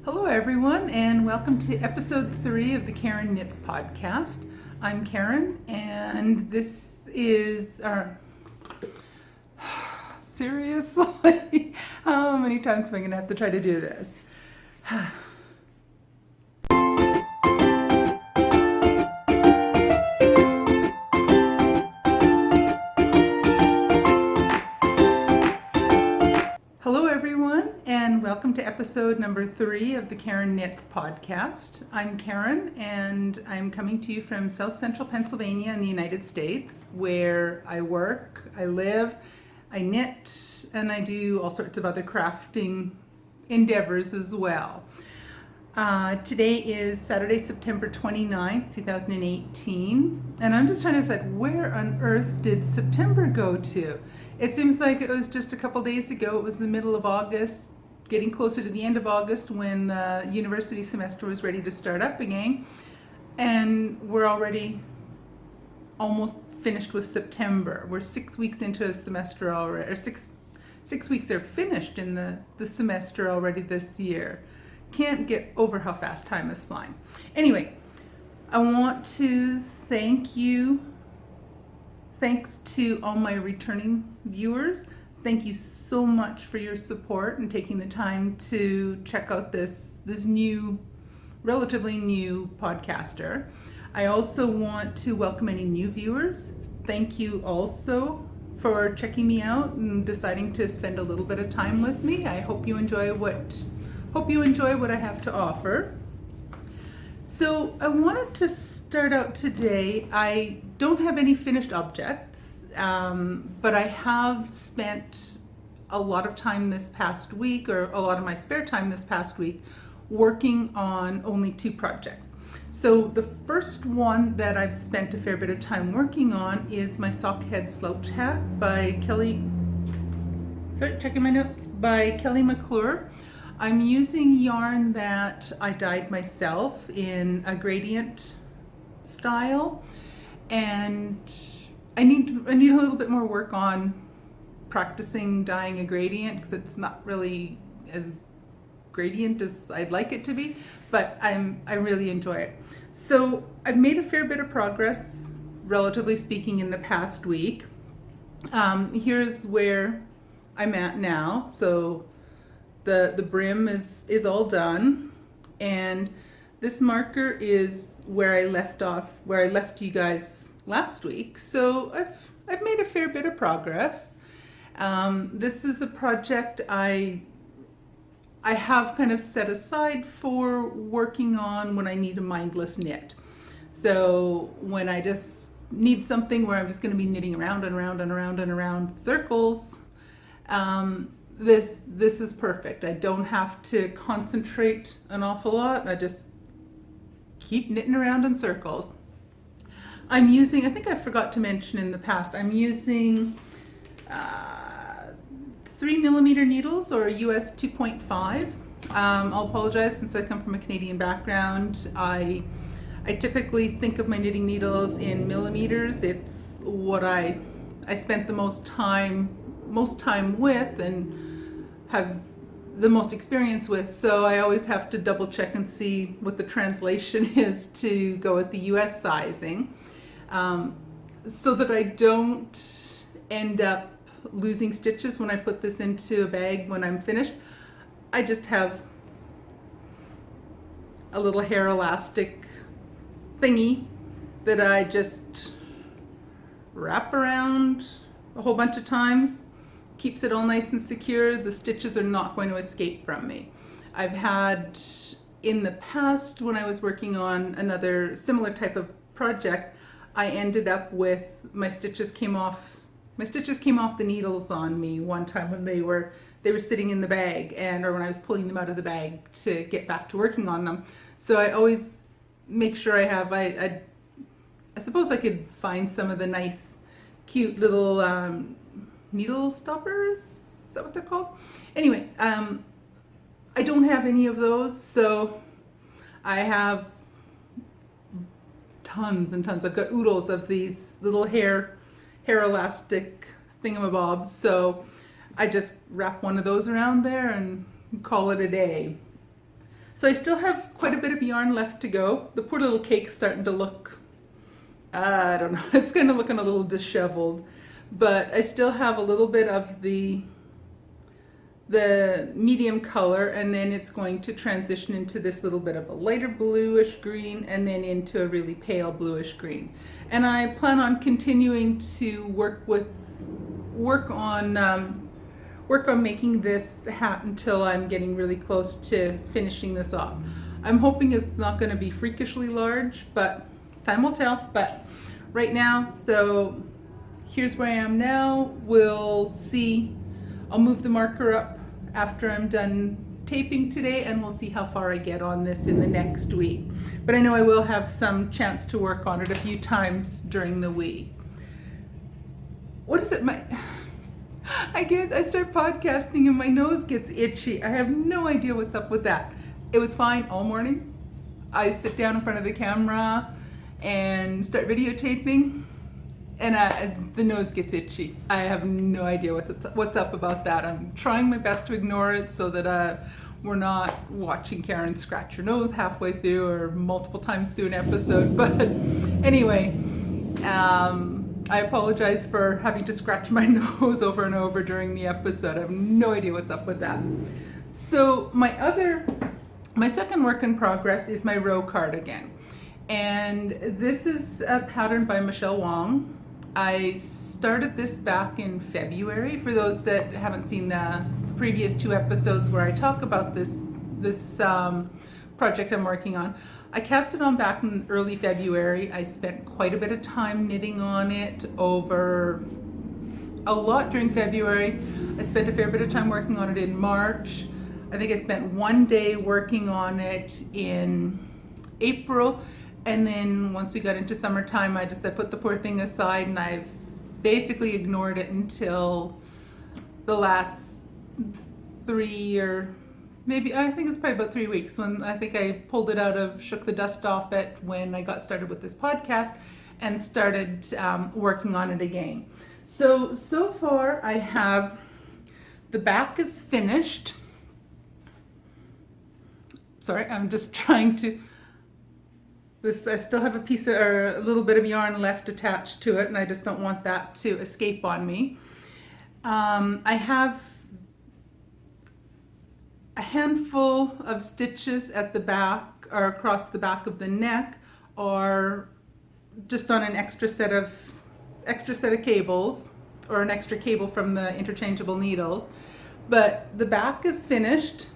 Hello, everyone, and welcome to episode 3 of the Karen Knits podcast. I'm Karen, and this is seriously, how many times am I going to have to try to do this? Hello, everyone, and welcome to episode number 3 of the Karen Knits podcast. I'm Karen, and I'm coming to you from South Central Pennsylvania in the United States, where I work, I live, I knit, and I do all sorts of other crafting endeavors as well. Today is Saturday, September 29th, 2018, and I'm just trying to decide, where on earth did September go to? It seems like it was just a couple days ago. It was the middle of August, getting closer to the end of August, when the university semester was ready to start up again, and we're already almost finished with September. We're 6 weeks into a semester already, or six weeks are finished in the semester already this year. Can't get over how fast time is flying. Anyway, I want to thank you. Thanks to all my returning viewers. Thank you so much for your support and taking the time to check out this new, relatively new podcaster. I also want to welcome any new viewers. Thank you also for checking me out and deciding to spend a little bit of time with me. I hope you enjoy what I have to offer. So I wanted to start out today. I don't have any finished objects, but I have spent a lot of time this past week, or a lot of my spare time this past week, working on only 2 projects. So the first one that I've spent a fair bit of time working on is my sock head slouch hat by Kelly McClure. I'm using yarn that I dyed myself in a gradient style, and I need a little bit more work on practicing dyeing a gradient, because it's not really as gradient as I'd like it to be, but I really enjoy it. So I've made a fair bit of progress, relatively speaking, in the past week. Here's where I'm at now. So the brim is all done, and this marker is where I left you guys last week. So I've made a fair bit of progress. This is a project I have kind of set aside for working on when I need a mindless knit. So when I just need something where I'm just going to be knitting around and around and around and around circles, this is perfect. I don't have to concentrate an awful lot. I just keep knitting around in circles. I'm using, I think I forgot to mention in the past, I'm using 3mm needles, or US 2.5. I'll apologize, since I come from a Canadian background. I typically think of my knitting needles in millimeters. It's what I spent the most time with and have the most experience with, so I always have to double check and see what the translation is to go with the US sizing, so that I don't end up losing stitches when I put this into a bag when I'm finished. I just have a little hair elastic thingy that I just wrap around a whole bunch of times. Keeps it all nice and secure. The stitches are not going to escape from me. I've had in the past, when I was working on another similar type of project, I ended up with my stitches came off the needles on me one time when they were sitting in the bag, or when I was pulling them out of the bag to get back to working on them. So I always make sure I have, I suppose I could find some of the nice, cute little needle stoppers, is that what they're called? Anyway, I don't have any of those, so I have tons and tons. I've got oodles of these little hair elastic thingamabobs, so I just wrap one of those around there and call it a day. So I still have quite a bit of yarn left to go. The poor little cake's starting to look, I don't know, it's kind of looking a little disheveled. But I still have a little bit of the medium color, and then it's going to transition into this little bit of a lighter bluish green, and then into a really pale bluish green. And I plan on continuing to work on making this hat until I'm getting really close to finishing this off. I'm hoping it's not going to be freakishly large, but time will tell. But right now, so here's where I am now. We'll see. I'll move the marker up after I'm done taping today, and we'll see how far I get on this in the next week. But I know I will have some chance to work on it a few times during the week. What is it? I start podcasting and my nose gets itchy. I have no idea what's up with that. It was fine all morning. I sit down in front of the camera and start videotaping, and the nose gets itchy. I have no idea what's up about that. I'm trying my best to ignore it so that we're not watching Karen scratch her nose halfway through or multiple times through an episode. But anyway, I apologize for having to scratch my nose over and over during the episode. I have no idea what's up with that. So my second work in progress is my row cardigan. And this is a pattern by Michelle Wong. I started this back in February. For those that haven't seen the previous 2 episodes where I talk about this project I'm working on, I cast it on back in early February. I spent quite a bit of time knitting on it over a lot during February. I spent a fair bit of time working on it in March. I think I spent 1 day working on it in April. And then once we got into summertime, I put the poor thing aside, and I've basically ignored it until the last 3 or maybe, I think it's probably about 3 weeks, when I think I pulled it shook the dust off it when I got started with this podcast and started working on it again. So far I have, the back is finished. Sorry, I'm just trying to, I still have a little bit of yarn left attached to it, and I just don't want that to escape on me. I have a handful of stitches at the back, or across the back of the neck, or just on an extra set of cables, or an extra cable from the interchangeable needles. But the back is finished.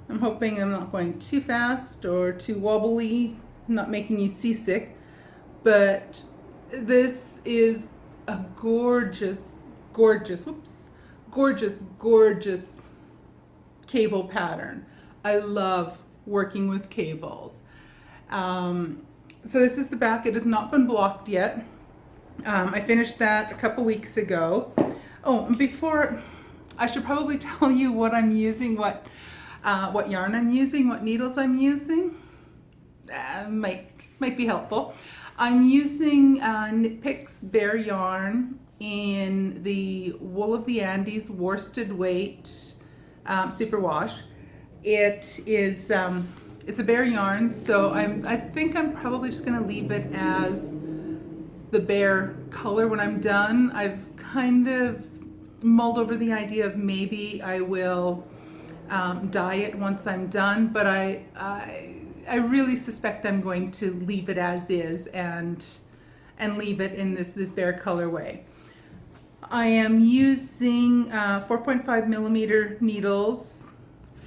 I'm hoping I'm not going too fast or too wobbly, not making you seasick. But this is a gorgeous cable pattern. I love working with cables. So this is the back. It has not been blocked yet. I finished that a couple weeks ago. Oh, and before, I should probably tell you what I'm using, what yarn I'm using, what needles I'm using. Might be helpful. I'm using Knit Picks Bare yarn in the Wool of the Andes worsted weight superwash. It is it's a bare yarn, so I think I'm probably just going to leave it as the bare color when I'm done. I've kind of mulled over the idea of maybe I will dye it once I'm done, but I really suspect I'm going to leave it as is and leave it in this bare colorway. I am using 4.5 millimeter needles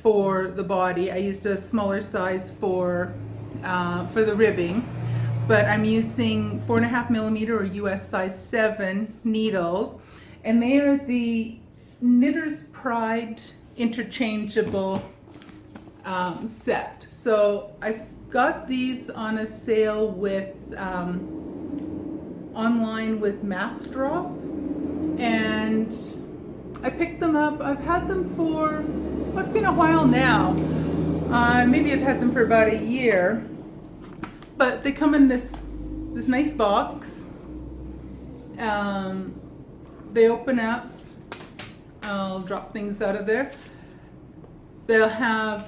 for the body. I used a smaller size for the ribbing, but I'm using 4.5 millimeter or US size 7 needles, and they are the Knitter's Pride interchangeable set. So I got these on a sale with online with Mass Drop, and I picked them up. I've had them for, well, it's been a while now. Maybe I've had them for about a year, but they come in this nice box. They open up. I'll drop things out of there. They'll have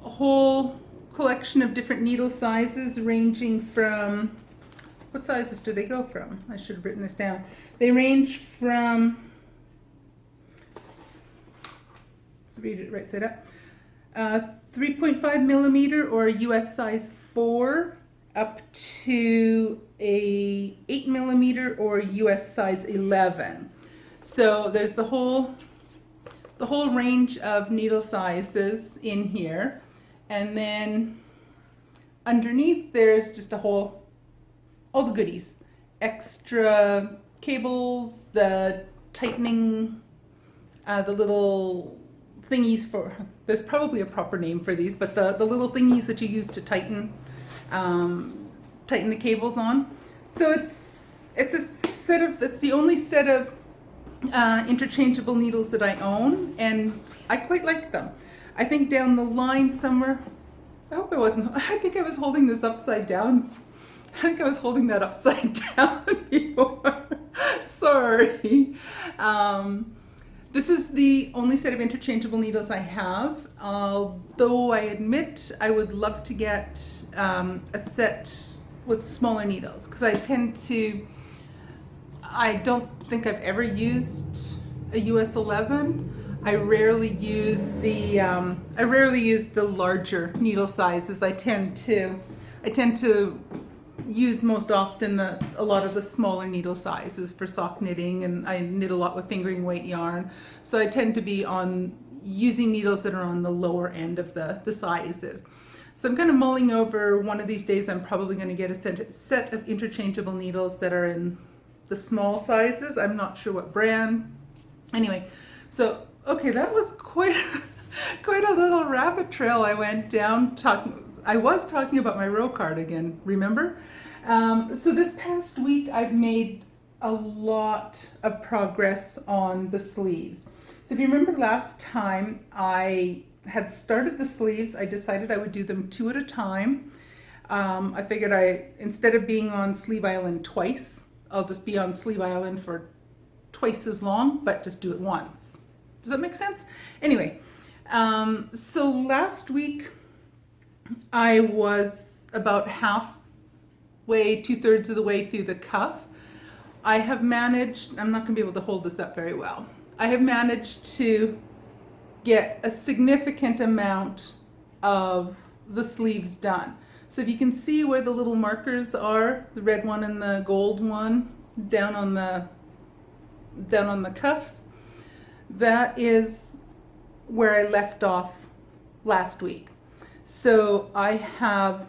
a whole collection of different needle sizes ranging from, what sizes do they go from? I should have written this down. They range from, let's read it right side up, 3.5 millimeter or a US size 4 up to a 8 millimeter or US size 11. So there's the whole range of needle sizes in here. And then underneath there's just all the goodies. Extra cables, the tightening, the little thingies for, there's probably a proper name for these, but the little thingies that you use to tighten the cables on. So it's the only set of interchangeable needles that I own, and I quite like them. I think down the line somewhere, I think I was holding this upside down. I think I was holding that upside down before. Sorry. This is the only set of interchangeable needles I have, though I admit I would love to get a set with smaller needles, because I don't think I've ever used a US 11. I rarely use the larger needle sizes. I tend to use most often a lot of the smaller needle sizes for sock knitting, and I knit a lot with fingering weight yarn. So I tend to be using needles that are on the lower end of the sizes. So I'm kind of mulling over, one of these days I'm probably going to get a set of interchangeable needles that are in the small sizes. I'm not sure what brand. Anyway, so okay, that was quite a little rabbit trail I went down. I was talking about my row card again, remember? So this past week I've made a lot of progress on the sleeves. So if you remember last time I had started the sleeves, I decided I would do them 2 at a time. I figured instead of being on Sleeve Island twice, I'll just be on Sleeve Island for twice as long, but just do it once. Does that make sense? Anyway, so last week I was about halfway, 2/3 of the way through the cuff. I have managed, I'm not going to be able to hold this up very well. I have managed to get a significant amount of the sleeves done. So if you can see where the little markers are, the red one and the gold one down on the cuffs, that is where I left off last week. So I have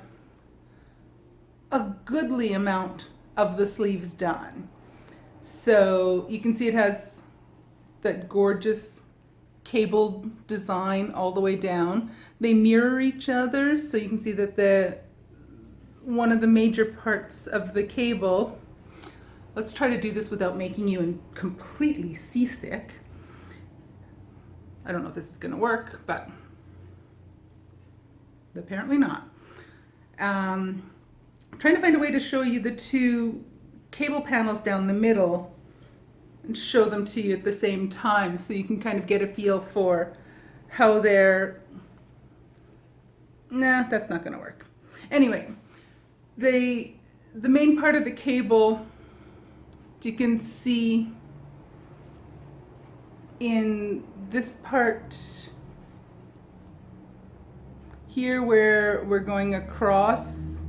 a goodly amount of the sleeves done. So you can see it has that gorgeous cabled design all the way down. They mirror each other, so you can see that one of the major parts of the cable, let's try to do this without making you completely seasick. I don't know if this is going to work, but apparently not. Trying to find a way to show you the two cable panels down the middle and show them to you at the same time, so you can kind of get a feel for how they're... Nah, that's not going to work. Anyway, the main part of the cable, you can see in this part here where we're going across,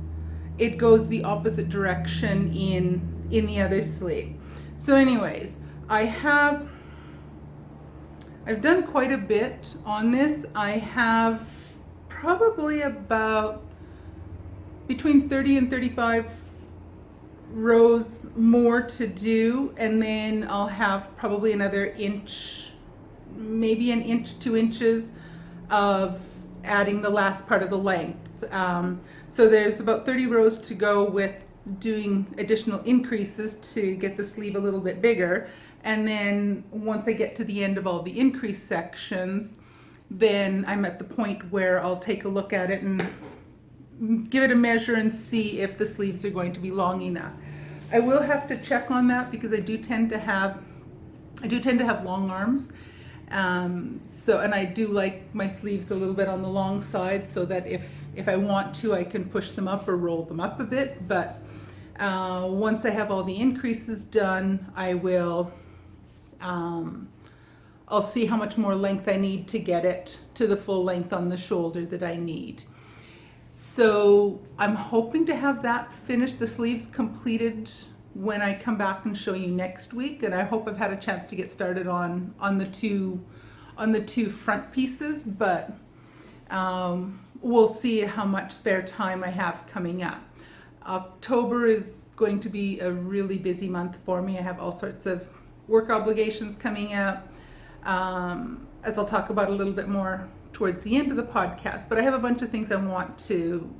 it goes the opposite direction in the other sleeve. So anyways, I've done quite a bit on this. I have probably about between 30 and 35 rows more to do, and then I'll have probably another inch, maybe an inch, 2 inches of adding the last part of the length. So there's about 30 rows to go with doing additional increases to get the sleeve a little bit bigger. And then once I get to the end of all the increase sections, then I'm at the point where I'll take a look at it and give it a measure and see if the sleeves are going to be long enough. I will have to check on that because I do tend to have long arms, And I do like my sleeves a little bit on the long side, so that if I want to, I can push them up or roll them up a bit. But once I have all the increases done, I will, I'll see how much more length I need to get it to the full length on the shoulder that I need. So I'm hoping to have that finished, the sleeves completed, when I come back and show you next week. And I hope I've had a chance to get started on the two front pieces, but we'll see how much spare time I have coming up. October is going to be a really busy month for me. I have all sorts of work obligations coming up, as I'll talk about a little bit more towards the end of the podcast. But I have a bunch of things I want to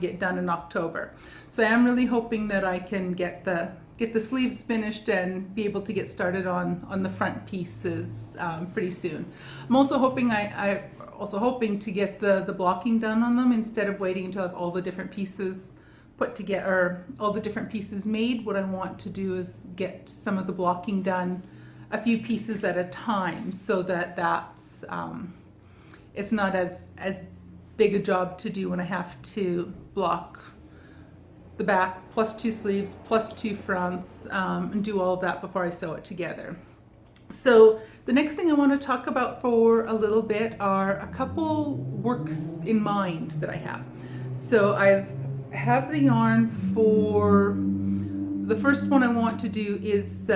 get done in October. So I am really hoping that I can get the sleeves finished and be able to get started on the front pieces pretty soon. I'm also hoping to get the blocking done on them instead of waiting until I have all the different pieces put together, or all the different pieces made. What I want to do is get some of the blocking done a few pieces at a time, so that that's it's not as big a job to do when I have to block the back plus 2 sleeves plus 2 fronts, and do all of that before I sew it together. So the next thing I want to talk about for a little bit are a couple works in mind that I have. So I have the yarn for the first one I want to do is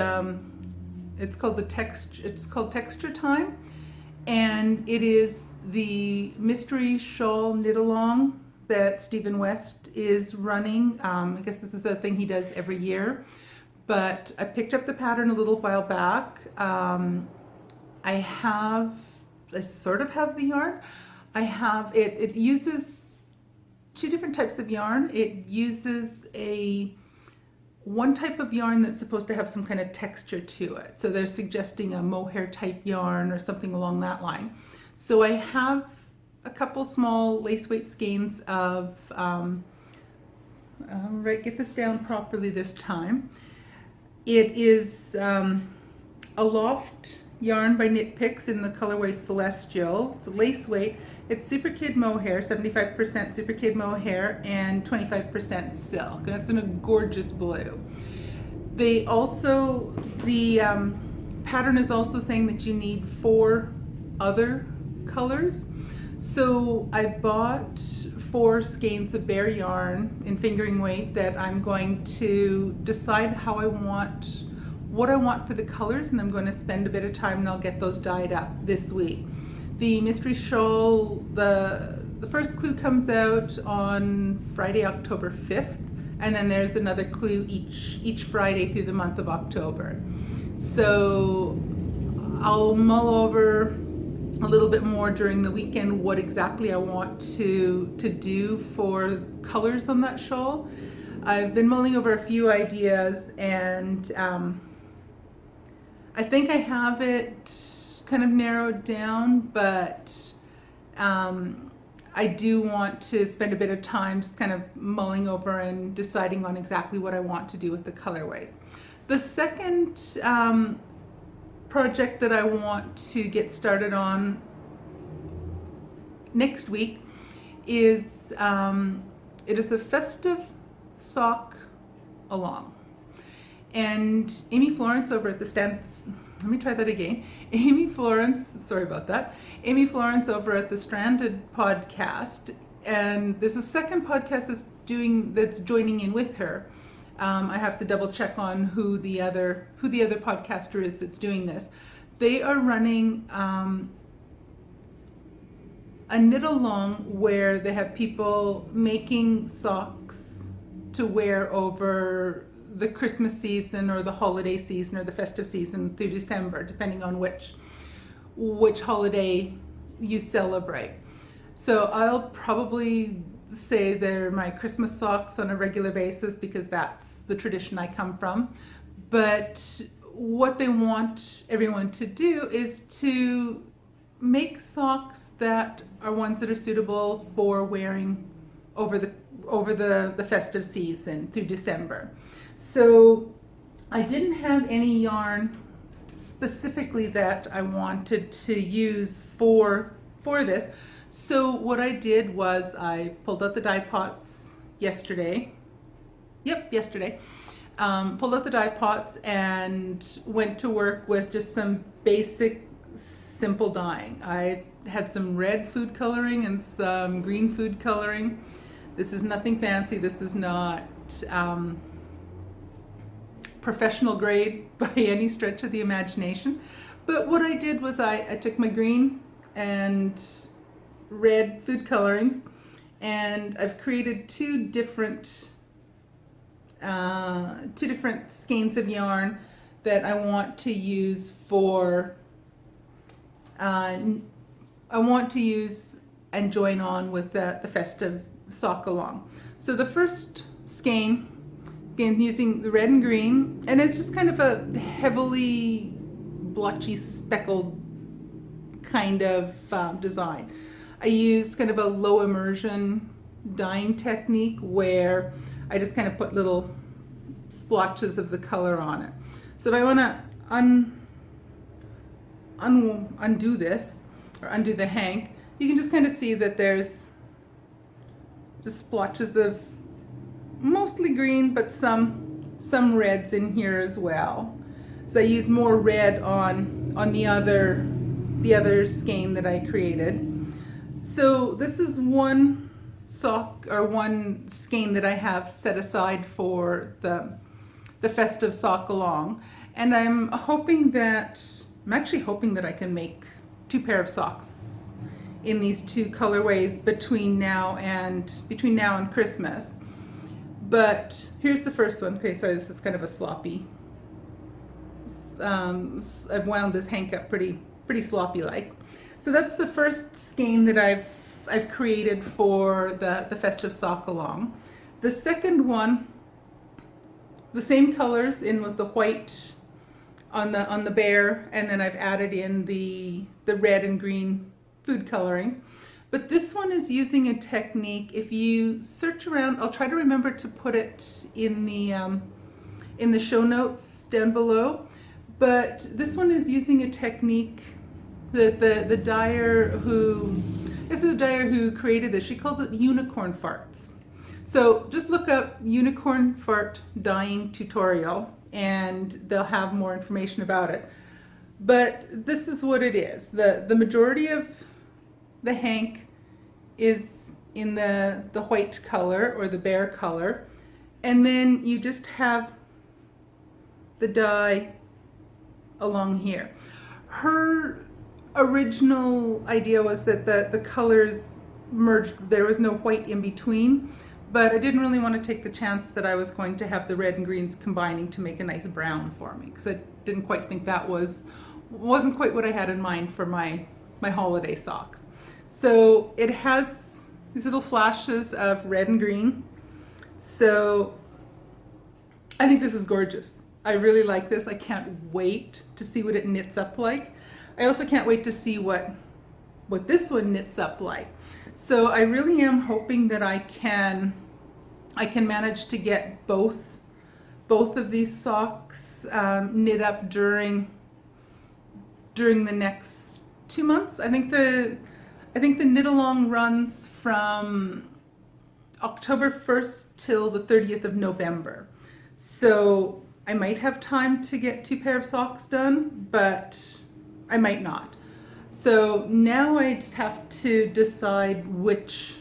it's called Texture Time, and it is the mystery shawl knit along that Stephen West is running. I guess this is a thing he does every year, but I picked up the pattern a little while back. I sort of have the yarn. It uses 2 different types of yarn. It uses one type of yarn that's supposed to have some kind of texture to it. So they're suggesting a mohair type yarn or something along that line. So I have a couple small lace weight skeins of, get this down properly this time. It is a loft yarn by Knit Picks in the colorway Celestial. It's a lace weight. It's Super Kid mohair, 75% Super Kid mohair and 25% silk. And it's in a gorgeous blue. The pattern is also saying that you need 4 other colors. So I bought 4 skeins of bare yarn in fingering weight that I'm going to decide what I want for the colors, and I'm going to spend a bit of time and I'll get those dyed up this week. The mystery shawl, the first clue comes out on Friday, October 5th, and then there's another clue each Friday through the month of October. So I'll mull over a little bit more during the weekend what exactly I want to do for colors on that shawl. I've been mulling over a few ideas, and I think I have it kind of narrowed down, but I do want to spend a bit of time just kind of mulling over and deciding on exactly what I want to do with the colorways. The second project that I want to get started on next week is it is a festive sock along. And Amy Florence over at the Amy Florence over at the Stranded podcast, and there's a second podcast that's joining in with her. I have to double check on who the other podcaster is that's doing this. They are running a knit along where they have people making socks to wear over the Christmas season or the holiday season or the festive season through December, depending on which holiday you celebrate. So I'll probably say they're my Christmas socks on a regular basis because that's the tradition I come from. But what they want everyone to do is to make socks that are ones that are suitable for wearing over the festive season through December. So I didn't have any yarn specifically that I wanted to use for this. So what I did was I pulled out the dye pots yesterday. Yep, yesterday. Pulled out the dye pots and went to work with just some basic, simple dyeing. I had some red food coloring and some green food coloring. This is nothing fancy. This is not professional grade by any stretch of the imagination. But what I did was I took my green and red food colorings, and I've created two different skeins of yarn that I want to use for I want to use and join on with the festive sock along. So the first skein, again using the red and green, and it's just kind of a heavily blotchy speckled kind of design. I used kind of a low immersion dyeing technique where I just kind of put little splotches of the color on it. So if I want to undo this, or undo the hank, you can just kind of see that there's just splotches of mostly green, but some reds in here as well. So I used more red on the other skein that I created. So this is one sock or one skein that I have set aside for the festive sock along, and I'm actually hoping that I can make 2 pair of socks in these 2 colorways between now and Christmas. But here's the first one. Okay, sorry, this is kind of a sloppy. I've wound this hank up pretty sloppy like. So that's the first skein that I've created for the festive sock along. The second one, the same colors in with the white on the bear, and then I've added in the red and green food colorings. But this one is using a technique. If you search around, I'll try to remember to put it in the show notes down below. But this one is using a technique that the dyer who created this, she calls it unicorn farts. So just look up unicorn fart dyeing tutorial and they'll have more information about it. But this is what it is. The majority of the hank is in the white color or the bear color, and then you just have the dye along here. Her original idea was that the colors merged, there was no white in between, but I didn't really want to take the chance that I was going to have the red and greens combining to make a nice brown for me, because I didn't quite think that wasn't quite what I had in mind for my holiday socks. So it has these little flashes of red and green. So I think this is gorgeous. I really like this. I can't wait to see what it knits up like. I also can't wait to see what this one knits up like. So I really am hoping that I can manage to get both of these socks knit up during the next 2 months. I think the knit along runs from October 1st till the 30th of November. So I might have time to get 2 pair of socks done, but I might not. So now I just have to decide which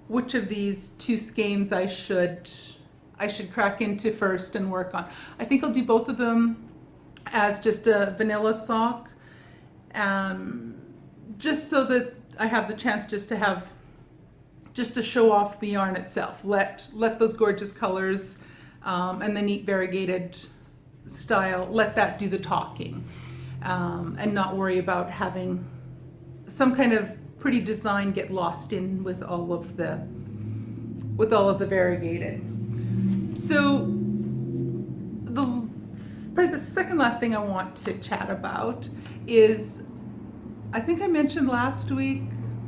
of these 2 skeins I should crack into first and work on. I think I'll do both of them as just a vanilla sock, just so that I have the chance just to show off the yarn itself. Let those gorgeous colors and the neat variegated style, let that do the talking, and not worry about having some kind of pretty design get lost in with all of the variegated. So probably the second last thing I want to chat about is, I think I mentioned last week,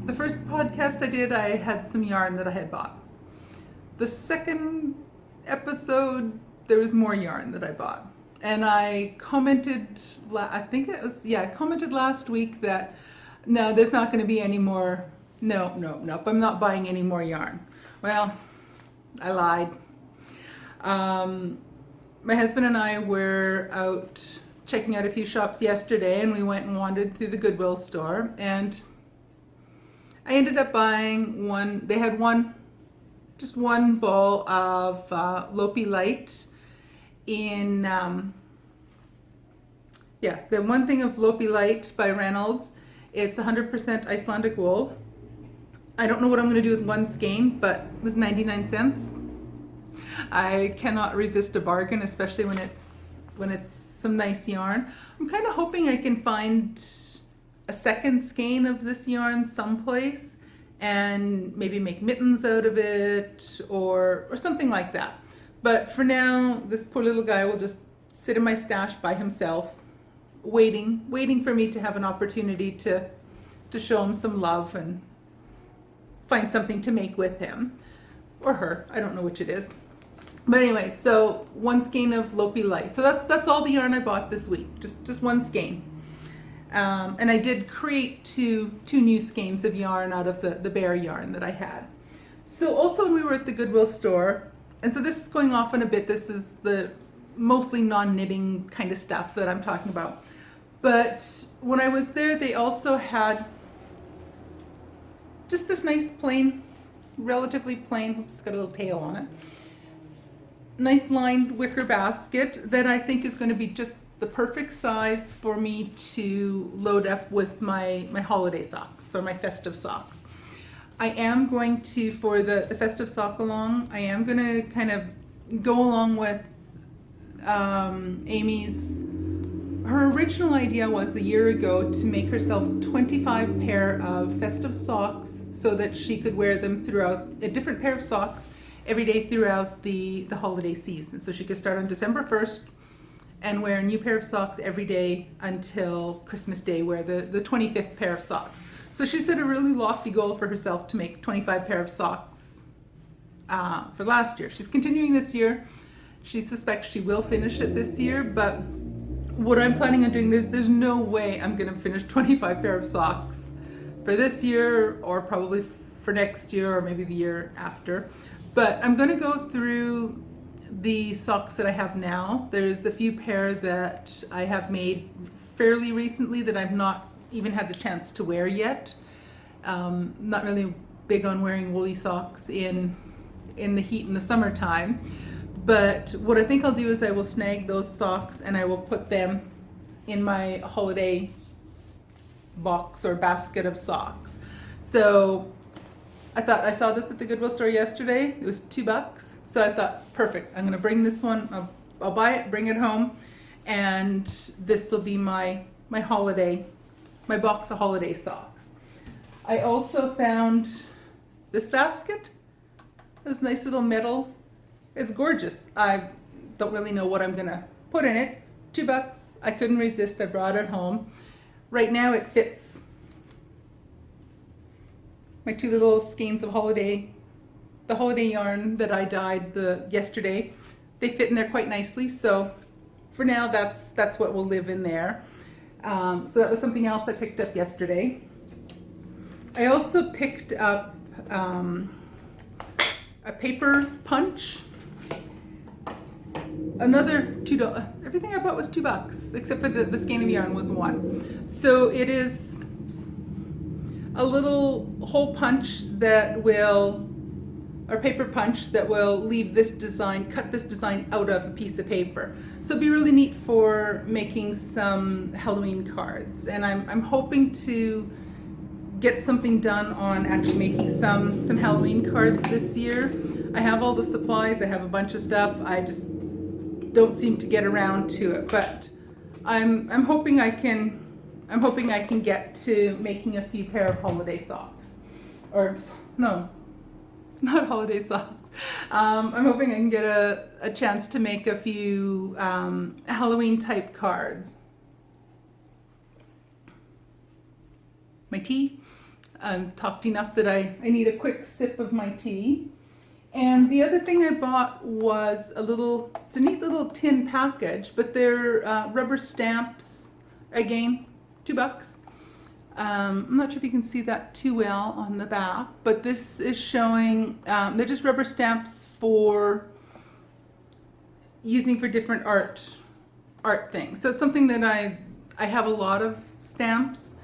the first podcast I did, I had some yarn that I had bought. The second episode, there was more yarn that I bought. And I commented, I think it was, yeah, I commented last week that no, there's not going to be any more, nope, I'm not buying any more yarn. Well, I lied. My husband and I were out checking out a few shops yesterday, and we went and wandered through the Goodwill store, and I ended up buying one. They had just one ball of Lopi Light in, the one thing of Lopi Light by Reynolds. It's 100% Icelandic wool. I don't know what I'm going to do with one skein, but it was 99 cents. I cannot resist a bargain, especially when it's some nice yarn. I'm kind of hoping I can find a second skein of this yarn someplace and maybe make mittens out of it or something like that. But for now, this poor little guy will just sit in my stash by himself, waiting for me to have an opportunity to show him some love and find something to make with him or her. I don't know which it is. But anyway, so one skein of Lopi Light. So that's all the yarn I bought this week, just one skein. And I did create two new skeins of yarn out of the bare yarn that I had. So also when we were at the Goodwill store, and so this is going off in a bit, this is the mostly non-knitting kind of stuff that I'm talking about. But when I was there, they also had just this nice plain, relatively plain, it's got a little tail on it, nice lined wicker basket that I think is going to be just the perfect size for me to load up with my holiday socks or my festive socks. I am going to, for the festive sock along, I am going to kind of go along with Amy's. Her original idea was a year ago to make herself 25 pair of festive socks so that she could wear them throughout, a different pair of socks every day throughout the holiday season. So she could start on December 1st and wear a new pair of socks every day until Christmas Day, wear the 25th pair of socks. So she set a really lofty goal for herself to make 25 pair of socks for last year. She's continuing this year. She suspects she will finish it this year, but what I'm planning on doing, there's no way I'm going to finish 25 pair of socks for this year or probably for next year or maybe the year after. But I'm going to go through the socks that I have now. There's a few pair that I have made fairly recently that I've not even had the chance to wear yet. Not really big on wearing woolly socks in the heat in the summertime. But what I think I'll do is I will snag those socks and I will put them in my holiday box or basket of socks. So I thought I saw this at the Goodwill store yesterday. It was $2. So I thought, perfect. I'm going to bring this one. I'll buy it, bring it home, and this will be my holiday, my box of holiday socks. I also found this basket. This nice little metal. It's gorgeous. I don't really know what I'm going to put in it. $2. I couldn't resist. I brought it home. Right now it fits my two little skeins of the holiday yarn that I dyed yesterday. They fit in there quite nicely. So for now, that's what will live in there. So that was something else I picked up yesterday. I also picked up a paper punch. Another $2. Everything I bought was $2, except for the skein of yarn was $1. So it is a little hole punch that will, or paper punch that will leave this design, cut this design out of a piece of paper. So it'd be really neat for making some Halloween cards. And I'm hoping to get something done on actually making some Halloween cards this year. I have all the supplies, I have a bunch of stuff. I just don't seem to get around to it, but I'm hoping I can get to making a few pair of holiday socks, or no, not holiday socks. I'm hoping I can get a chance to make a few Halloween type cards. My tea. I've talked enough that I need a quick sip of my tea. And the other thing I bought was it's a neat little tin package, but they're rubber stamps, again, $2. I'm not sure if you can see that too well on the back, but this is showing, they're just rubber stamps for using for different art things. So it's something that I have a lot of stamps,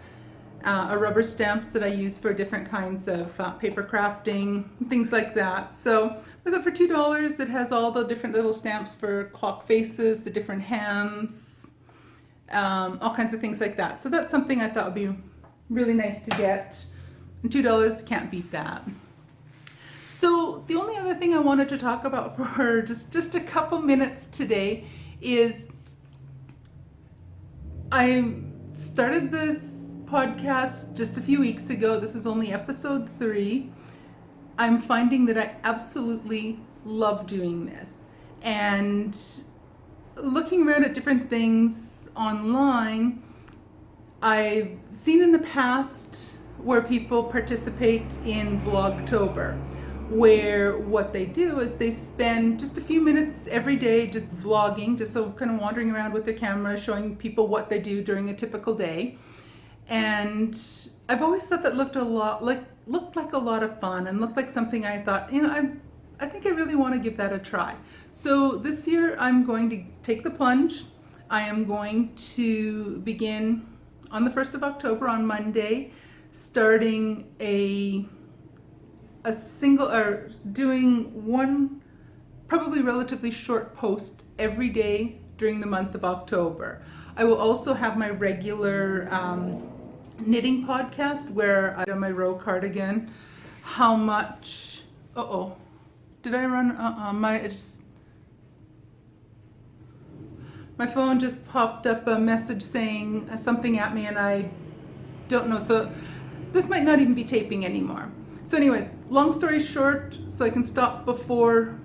rubber stamps that I use for different kinds of paper crafting, things like that. So with it for $2, it has all the different little stamps for clock faces, the different hands, all kinds of things like that. So that's something I thought would be really nice to get. And $2, can't beat that. So the only other thing I wanted to talk about for just a couple minutes today is I started this podcast just a few weeks ago. This is only episode 3. I'm finding that I absolutely love doing this. And looking around at different things online, I've seen in the past where people participate in Vlogtober, where what they do is they spend just a few minutes every day just vlogging, just so kind of wandering around with their camera, showing people what they do during a typical day. And I've always thought that looked like a lot of fun and looked like something I thought, I think I really want to give that a try. So this year I'm going to take the plunge. I am going to begin on the 1st of October, on Monday, starting a single, or doing one probably relatively short post every day during the month of October. I will also have my regular knitting podcast where I do my row cardigan. How much, did I run, my phone just popped up a message saying something at me and I don't know, so this might not even be taping anymore. So anyways, long story short, so I can stop before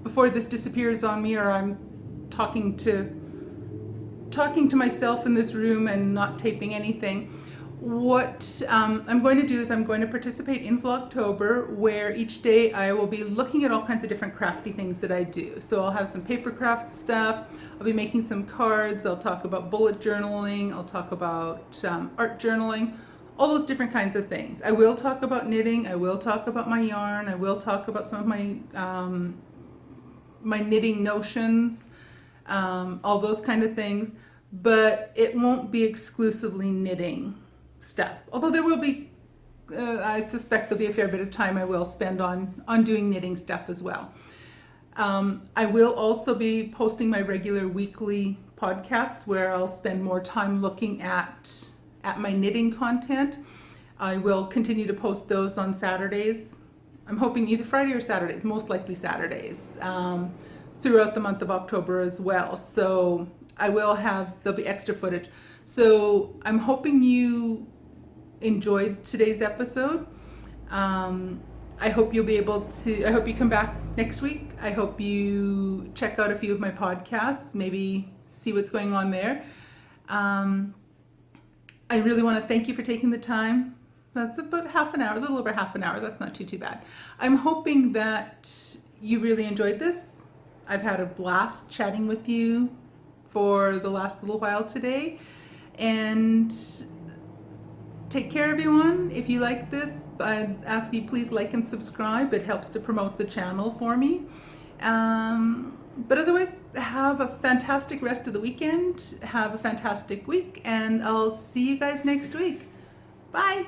this disappears on me, or I'm talking to myself in this room and not taping anything. What I'm going to do is I'm going to participate in Vlogtober, where each day I will be looking at all kinds of different crafty things that I do. So I'll have some paper craft stuff, I'll be making some cards, I'll talk about bullet journaling, I'll talk about art journaling, all those different kinds of things. I will talk about knitting, I will talk about my yarn, I will talk about some of my my knitting notions, all those kind of things, but it won't be exclusively knitting stuff. Although there will be, I suspect there'll be a fair bit of time I will spend on doing knitting stuff as well. I will also be posting my regular weekly podcasts where I'll spend more time looking at my knitting content. I will continue to post those on Saturdays. I'm hoping either Friday or Saturdays, most likely Saturdays, throughout the month of October as well. So there'll be extra footage. So I'm hoping you enjoyed today's episode. I hope you'll be able to, I hope you come back next week. I hope you check out a few of my podcasts, maybe see what's going on there. I really want to thank you for taking the time. That's about half an hour, a little over half an hour. That's not too bad. I'm hoping that you really enjoyed this. I've had a blast chatting with you for the last little while today. And take care, everyone. If you like this, I'd ask you please like and subscribe. It helps to promote the channel for me. But otherwise, have a fantastic rest of the weekend. Have a fantastic week, and I'll see you guys next week. Bye.